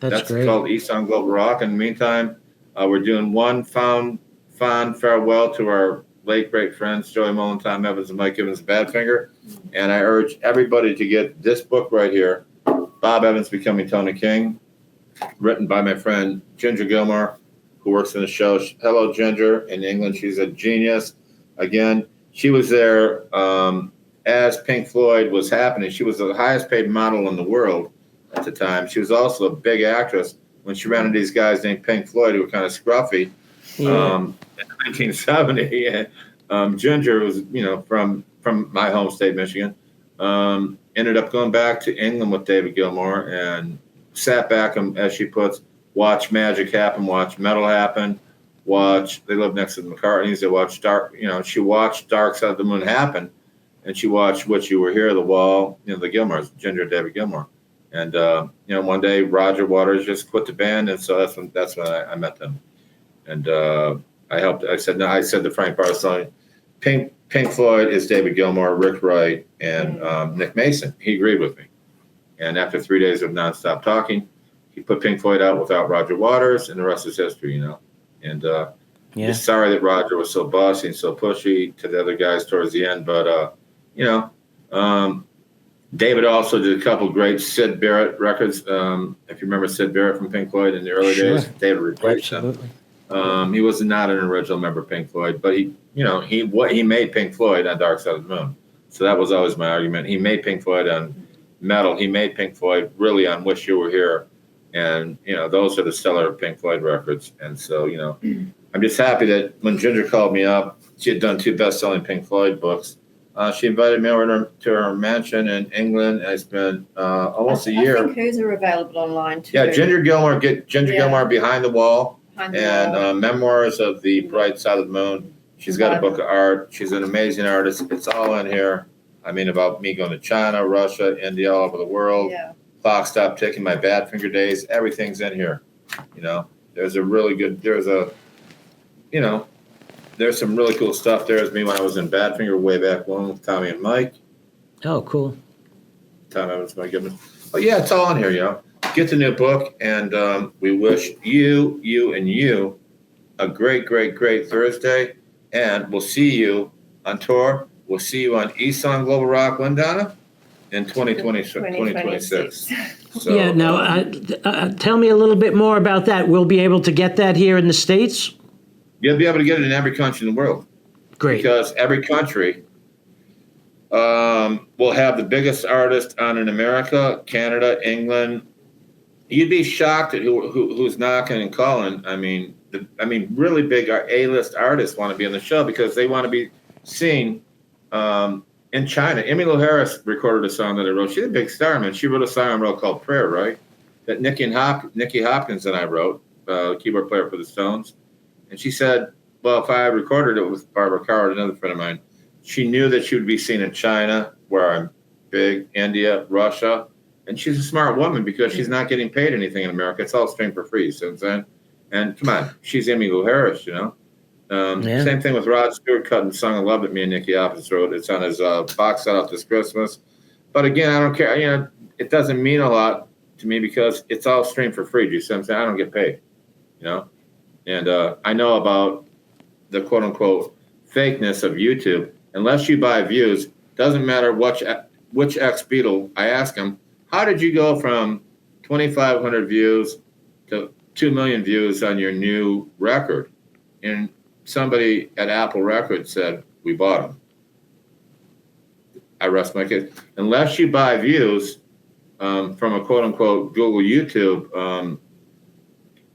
That's great. Called Nissan Global Rock. In the meantime, we're doing one fond farewell to our late great friends, Joey Mullen, Tom Evans, and Mike Evans, Badfinger. And I urge everybody to get this book right here, Bob Evans Becoming Tony King, written by my friend Ginger Gilmore, who works in the show. Hello, Ginger, in England. She's a genius. Again, she was there as Pink Floyd was happening. She was the highest paid model in the world at the time. She was also a big actress when she ran into these guys named Pink Floyd who were kind of scruffy. Yeah. In 1970, Ginger was, from my home state, Michigan, ended up going back to England with David Gilmour and sat back and, as she puts, watch magic happen, watch metal happen, they lived next to the McCartneys. They watched she watched Dark Side of the Moon happen, and she watched Wish You Were Here, The Wall, the Gilmours, Ginger, David Gilmour. And, one day Roger Waters just quit the band, and so that's when I met them. And I said to Frank Barcelona, Pink Floyd is David Gilmour, Rick Wright, and Nick Mason. He agreed with me. And after 3 days of nonstop talking, he put Pink Floyd out without Roger Waters, and the rest is history, And just sorry that Roger was so bossy and so pushy to the other guys towards the end. But, David also did a couple great Syd Barrett records. If you remember Syd Barrett from Pink Floyd in the early days, David replaced him. He was not an original member of Pink Floyd, but he made Pink Floyd on Dark Side of the Moon. So that was always my argument. He made Pink Floyd on metal. He made Pink Floyd really on Wish You Were Here. And, those are the stellar Pink Floyd records. And so, I'm just happy that when Ginger called me up, she had done 2 best-selling Pink Floyd books. She invited me over to her mansion in England. And I spent almost a year. I think hers are available online, too. Yeah, Ginger Gilmour, Gilmour Behind the Wall. Memoirs of the Bright Side of the Moon. She's got a book of art. She's an amazing artist. It's all in here. I mean, about me going to China, Russia, India, all over the world. Yeah. Clock stopped ticking, my Badfinger days. Everything's in here. There's some really cool stuff. There's me when I was in Badfinger way back when with Tommy and Mike. Oh, cool. Tom Evans, my goodness. Oh, yeah, it's all in here, Get the new book, and we wish you a great, great, great Thursday, and we'll see you on tour. We'll see you on Nissan Global Rock, when, Donna? In 2026. So, now tell me a little bit more about that. We'll be able to get that here in the States? You'll be able to get it in every country in the world. Great. Because every country will have the biggest artist on in America, Canada, England. You'd be shocked at who's knocking and calling. I mean, really big A-list artists want to be on the show because they want to be seen in China. Emmylou Harris recorded a song that I wrote. She's a big star, man. She wrote a song I wrote called Prayer, right? That Nicky Hopkins and I wrote, keyboard player for the Stones. And she said, well, if I recorded it with Barbara Carr, another friend of mine, she knew that she would be seen in China, where I'm big, India, Russia. And she's a smart woman because she's not getting paid anything in America. It's all streamed for free. So I'm saying, and come on, she's Emmylou Harris, Same thing with Rod Stewart cutting Song of Love that me and Nicky Opposite wrote. It's on his box set out this Christmas. But again, I don't care. It doesn't mean a lot to me because it's all streamed for free. Do you see what I'm saying? I don't get paid, And I know about the quote unquote fakeness of YouTube. Unless you buy views, doesn't matter which ex-Beatle. I ask him, how did you go from 2,500 views to 2 million views on your new record? And somebody at Apple Records said, we bought them. I rest my case. Unless you buy views from a quote-unquote Google YouTube,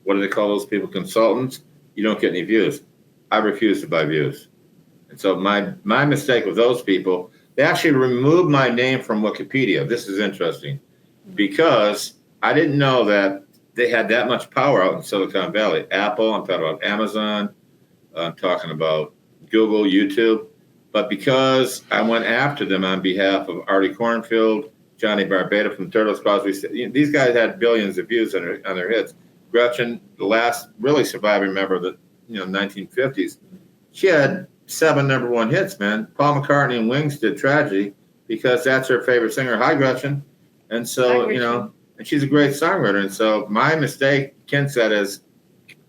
what do they call those people, consultants, you don't get any views. I refuse to buy views. And so my mistake with those people, they actually removed my name from Wikipedia. This is interesting because I didn't know that they had that much power out in Silicon Valley. Apple, I'm talking about Amazon, I'm talking about Google, YouTube. But because I went after them on behalf of Artie Cornfield, Johnny Barbada from Turtles, Crosby, these guys had billions of views on their hits. Gretchen, the last really surviving member of the 1950s, she had 7 number 1 hits, man. Paul McCartney and Wings did Tragedy because that's her favorite singer. Hi, Gretchen. And so, and she's a great songwriter. And so my mistake, Ken said, is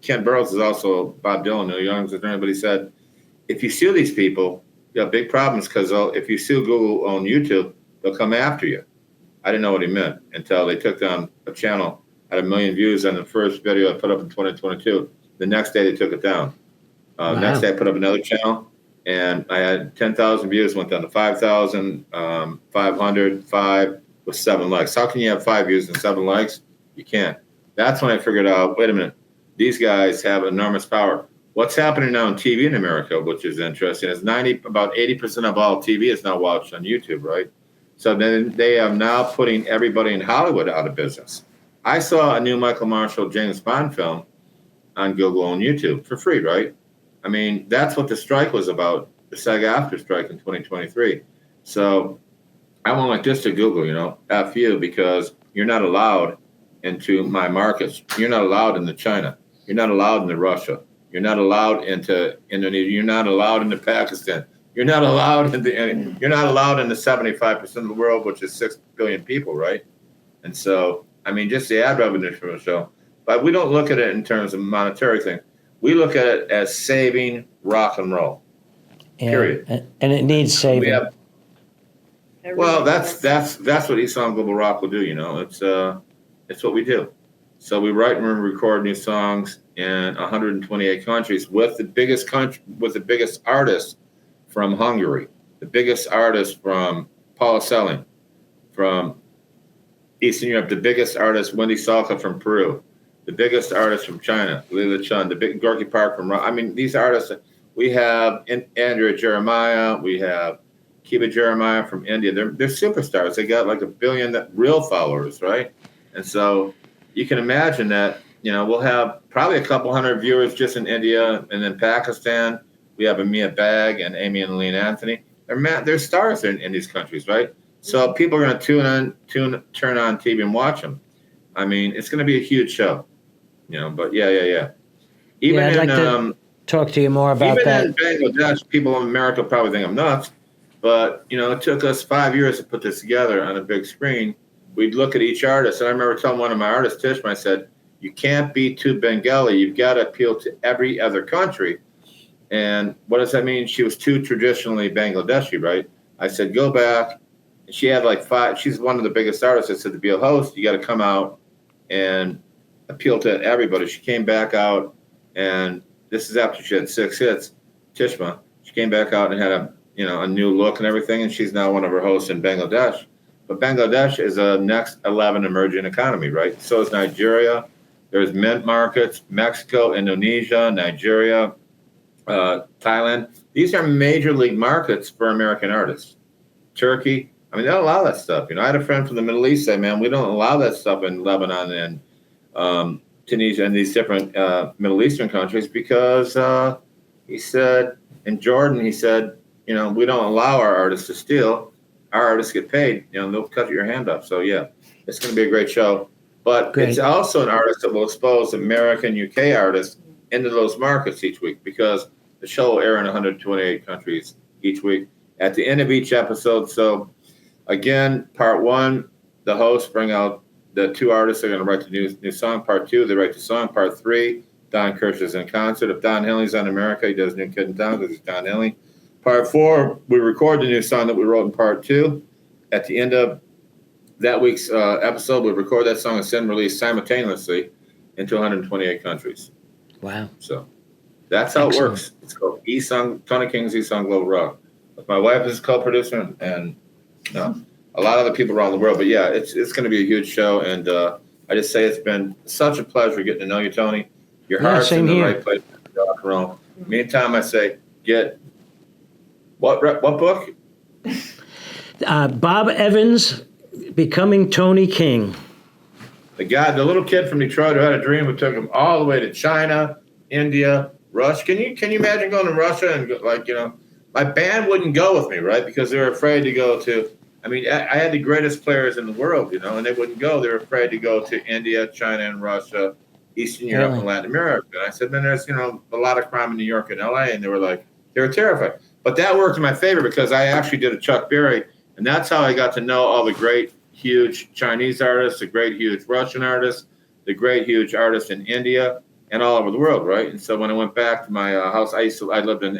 Ken Burrows is also Bob Dylan, Neil Young's attorney, but he said, if you sue these people, you have big problems because if you sue Google on YouTube, they'll come after you. I didn't know what he meant until they took down a channel, had 1 million views on the first video I put up in 2022. The next day they took it down. Wow. Next day I put up another channel, and I had 10,000 views, went down to 5,000, 500, 5 with 7 likes. How can you have 5 views and 7 likes? You can't. That's when I figured out, wait a minute, these guys have enormous power. What's happening now on TV in America, which is interesting, is about 80% of all TV is now watched on YouTube, right? So then they are now putting everybody in Hollywood out of business. I saw a new Michael Marshall James Bond film on Google on YouTube for free, right? I mean, that's what the strike was about, the SAG-AFTRA strike in 2023. So I went like this to Google, F you, because you're not allowed into my markets. You're not allowed into China. You're not allowed into Russia. You're not allowed into Indonesia. You're not allowed into Pakistan. You're not allowed into 75% of the world, which is 6 billion people, right? And so, I mean, just the ad revenue from the show. But we don't look at it in terms of monetary thing. We look at it as saving rock and roll. Period. And it needs saving. Well, that's what East Long Global Rock will do. It's what we do. So we write and record new songs in 128 countries with the biggest artists from Hungary, the biggest artist from Paula Selling from Eastern Europe, the biggest artist Wendy Salka from Peru, the biggest artist from China, Lila Chun, the big Gorky Park from. I mean, these artists. We have Andrea Jeremiah, we have Kiba Jeremiah from India. They're superstars. They got like 1 billion real followers, right? And so you can imagine that, we'll have probably a couple hundred viewers just in India, and then Pakistan. We have Amia Bag and Amy and Aline Anthony. They're stars in these countries, right? So people are going to turn on TV and watch them. I mean, it's going to be a huge show, But yeah. Even I'd like to talk to you more about that. Even in Bangladesh, people in America probably think I'm nuts, but it took us 5 years to put this together on a big screen. We'd look at each artist, and I remember telling one of my artists, Tishma, I said, you can't be too Bengali. You've got to appeal to every other country. And what does that mean? She was too traditionally Bangladeshi, right? I said, go back. And she had like 5. She's one of the biggest artists. I said, to be a host, you got to come out and appeal to everybody. She came back out, and this is after she had 6 hits, Tishma. She came back out and had a new look and everything, and she's now one of our hosts in Bangladesh. But Bangladesh is a next 11 emerging economy, right? So is Nigeria. There's mint markets, Mexico, Indonesia, Nigeria, Thailand. These are major league markets for American artists. Turkey, I mean, they don't allow that stuff. I had a friend from the Middle East say, man, we don't allow that stuff in Lebanon and Tunisia and these different Middle Eastern countries because he said, in Jordan, he said, we don't allow our artists to steal. Our artists get paid. They'll cut your hand off. So, yeah, it's going to be a great show. But It's also an artist that will expose American, UK artists into those markets each week because The show will air in 128 countries each week at the end of each episode. So, again, part one, the hosts bring out the two artists. They're going to write the new song. Part two, they write the song. Part three, Don Kirsch is in concert. If Don Henley's on America, he does New Kid in Town because it's Don Henley. Part four, we record the new song that we wrote in part two. At the end of that week's episode, we record that song and send release simultaneously into 128 countries. Wow. So that's how Excellent. It works. It's called E-Song, Tony King's E-Song Global Rock. My wife is co-producer and a lot of other people around the world. But yeah, it's going to be a huge show. And I just say it's been such a pleasure getting to know you, Tony. Your heart's in the right place for rock and roll. Meantime, I say, get what book? Bob Evans, Becoming Tony King. The little kid from Detroit who had a dream who took him all the way to China, India, Russia. Can you imagine going to Russia and my band wouldn't go with me, right? Because they were afraid to go to. I mean, I had the greatest players in the world, and they wouldn't go. They were afraid to go to India, China, and Russia, Eastern Europe, and Latin America. And I said, man, there's a lot of crime in New York and LA, and they were terrified. But that worked in my favor because I actually did a Chuck Berry, and that's how I got to know all the great, huge Chinese artists, the great, huge Russian artists, the great, huge artists in India, and all over the world, right? And so when I went back to my house, I lived in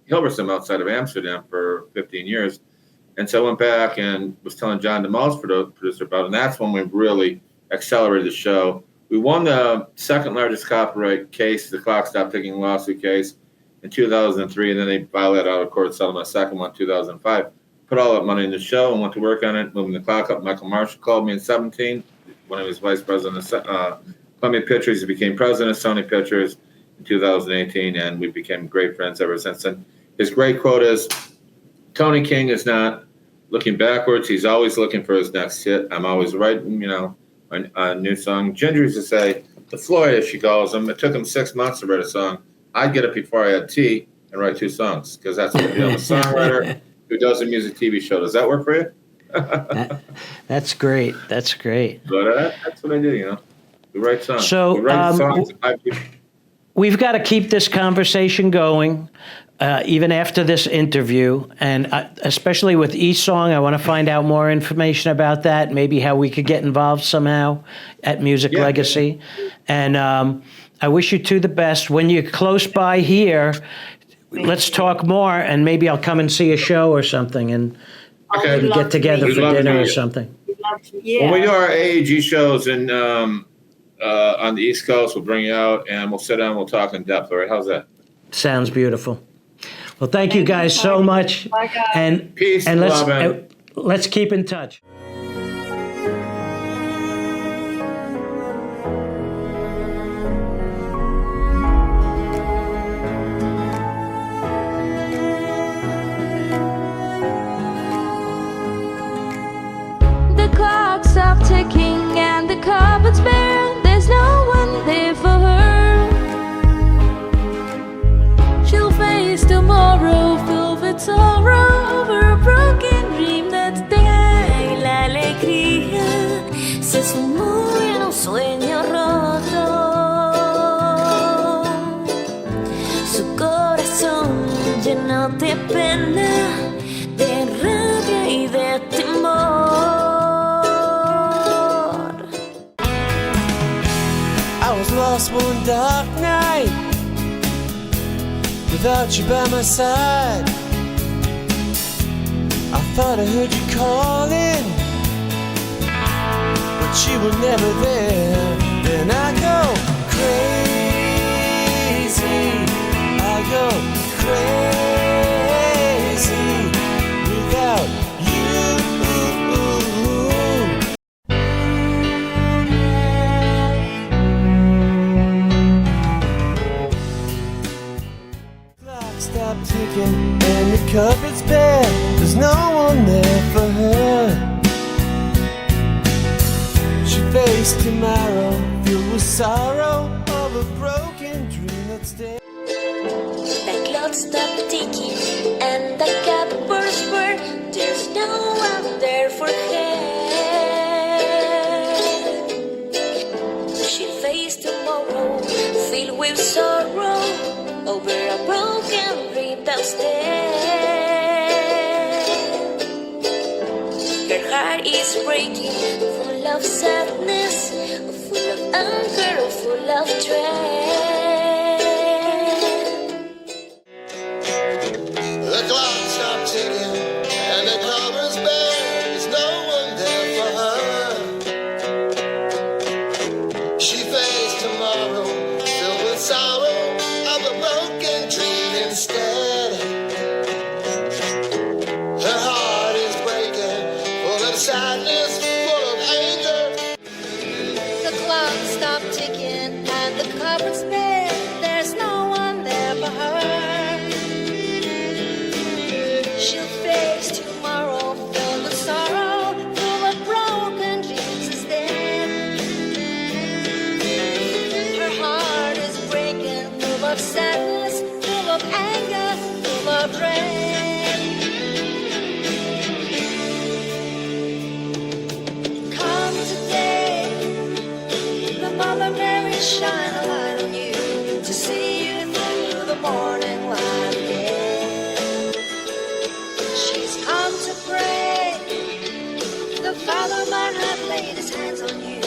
Hilversum outside of Amsterdam for 15 years. And so I went back and was telling John DeMoss, producer, about it, and that's when we really accelerated the show. We won the second largest copyright case, the Clock Stop Ticking lawsuit case, in 2003, and then they filed that out of court settlement, a second one, 2005. Put all that money in the show and went to work on it, moving the clock up. Michael Marshall called me in 2017 when I was vice president of Columbia Pictures. He became president of Sony Pictures in 2018, and we became great friends ever since. And his great quote is, Tony King is not looking backwards. He's always looking for his next hit. I'm always writing, a new song. Ginger used to say, the Floyd, as she calls him, it took him 6 months to write a song. I'd get up before I had tea and write 2 songs because that's what I do. I'm a songwriter who does a music TV show. Does that work for you? That's great. That's great. But that's what I do, We write songs. So we write songs. we've got to keep this conversation going. Even after this interview, and especially with each song, I want to find out more information about that, maybe how we could get involved somehow at Music Legacy. And I wish you two the best. When you're close by here, let's talk more, and maybe I'll come and see a show or something, and maybe get together for dinner or something. When we do our AAG shows on the East Coast, we'll bring you out, and we'll sit down, we'll talk in depth, all right? How's that? Sounds beautiful. Well, thank you guys so much. Bye, guys. And Peace, and love, let's keep in touch. The clock stopped ticking and the cupboard's bare. There's no one there for her. She'll face tomorrow filled with sorrow over a broken dream that's there. La alegría se sumó en un sueño roto. Su corazón lleno de pena, de rabia y de temor. I was lost one dark night without you by my side. I thought I heard you calling, but you were never there. Then I go crazy, I go crazy without you. Stop ticking and the cupboard's bare. There's no one there for her. She faced tomorrow filled with sorrow of a broken dream that's dead. The clock stopped ticking and the cupboards were. There's no one there for her. She faced tomorrow filled with sorrow over a broken love's dead. Her heart is breaking, full of sadness, full of anger, full of dread. The clock stopped ticking and the covers bare. There's no one there for her. She faced tomorrow filled with sorrow of a broken dream instead. Her heart is breaking, full of sadness, full of anger. The clock stopped ticking and the cupboard's bare. There's no one there for her. She'll face tomorrow filled with sorrow, full of broken dreams instead. Her heart is breaking, full of sadness, full of anger, full of dread. Come today, the Mother Mary shine a light on you to see you through the morning light again. She's come to pray. The Father might have laid his hands on you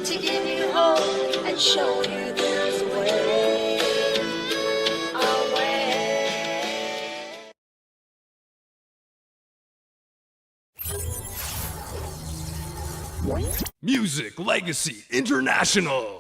to give you hope and show you there's a way. A way. Music Legacy International.